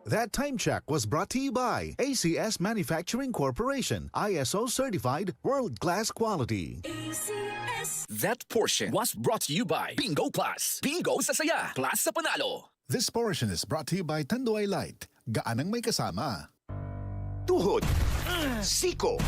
That time check was brought to you by ACS Manufacturing Corporation, ISO certified world-class quality. That portion was brought to you by Bingo Plus. Bingo sa saya, plus sa panalo. This portion is brought to you by Tanduay Light. Gaanang may kasama. Tuhod, siko,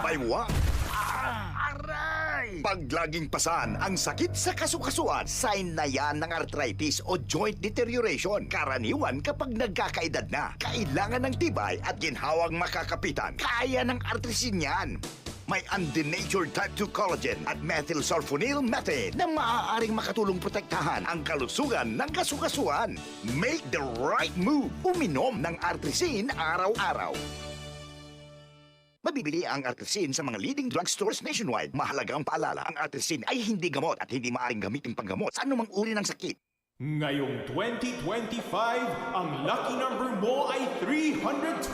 baywa, aray! Pag laging pasan ang sakit sa kasukasuan, sign na yan ng arthritis o joint deterioration. Karaniwan kapag nagkakaedad na, kailangan ng tibay at ginhawang makakapitan. Kaya ng artrisin yan. May undenatured type 2 collagen at methylsulfonyl methane na maaaring makatulong protektahan ang kalusugan ng kasukasuan. Make the right move. Uminom ng artrisin araw-araw. Mabibili ang artrisin sa mga leading drugstores nationwide. Mahalagang paalala, ang artrisin ay hindi gamot at hindi maaaring gamitin panggamot sa anumang uri ng sakit. Ngayong 2025, ang lucky number mo ay 312!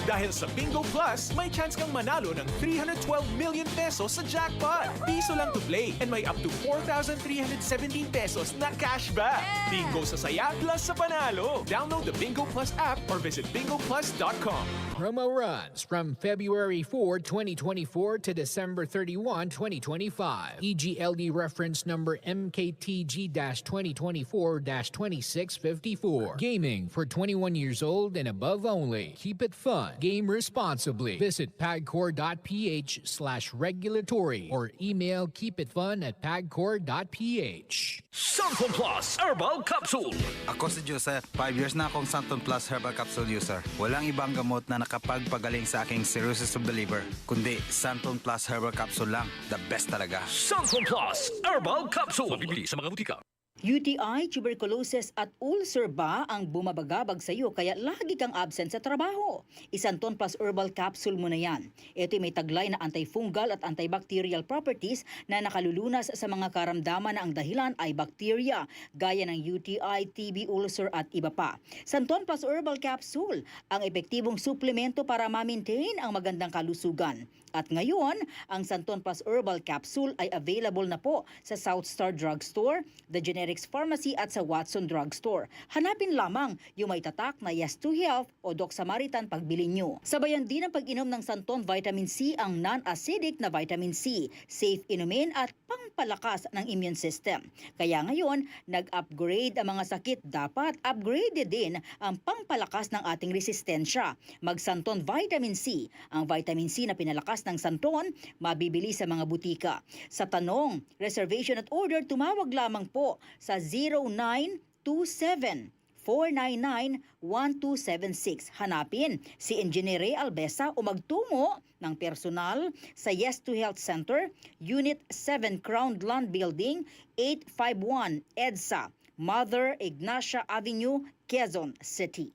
Dahil sa Bingo Plus, may chance kang manalo ng 312 million pesos sa jackpot. Piso lang to play and may up to 4,317 pesos na cashback. Bingo sa saya plus sa panalo. Download the Bingo Plus app or visit bingoplus.com. Promo runs from February 4, 2024 to December 31, 2025. EGLD reference number MKTG-2024-2654. Gaming for 21 years old and above only. Keep it fun. Game responsibly. Visit pagcor.ph/regulatory or email keepitfun@pagcor.ph. Santon Plus Herbal Capsule. Ako si Joseph. 5 years na akong Santon Plus Herbal Capsule user. Walang ibang gamot na nakapagpagaling sa aking cirrhosis of the liver, kundi Santon Plus Herbal Capsule lang. The best talaga. Santon Plus Herbal Capsule. Mabibili sa mga butika. UTI, tuberculosis at ulcer ba ang bumabagabag sa iyo kaya lagi kang absent sa trabaho? Santon Plus Herbal Capsule mo na yan. Ito may taglay na antifungal at antibacterial properties na nakalulunas sa mga karamdaman na ang dahilan ay bacteria, gaya ng UTI, TB, ulcer at iba pa. Santon Plus Herbal Capsule, ang epektibong suplemento para ma-maintain ang magandang kalusugan. At ngayon, ang Santon Plus Herbal Capsule ay available na po sa South Star Drugstore, The Generics Pharmacy at sa Watson Drugstore. Hanapin lamang yung may tatak na Yes to Health o Doc Samaritan pagbili nyo. Sabayan din ang pag-inom ng Santon Vitamin C, ang non-acidic na vitamin C. Safe inumin at pangpalakas ng immune system. Kaya ngayon, nag-upgrade ang mga sakit. Dapat upgraded din ang pangpalakas ng ating resistensya. Mag-Santon Vitamin C. Ang vitamin C na pinalakas ng Santon, mabibili sa mga butika. Sa tanong, reservation at order, tumawag lamang po sa 0927-499-1276. Hanapin si Engineer Ray Albesa o magtungo ng personal sa Yes to Health Center, Unit 7 Crown Land Building, 851 EDSA, Mother Ignacia Avenue, Quezon City.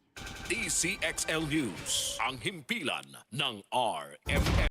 DCXL News, ang himpilan ng RMN.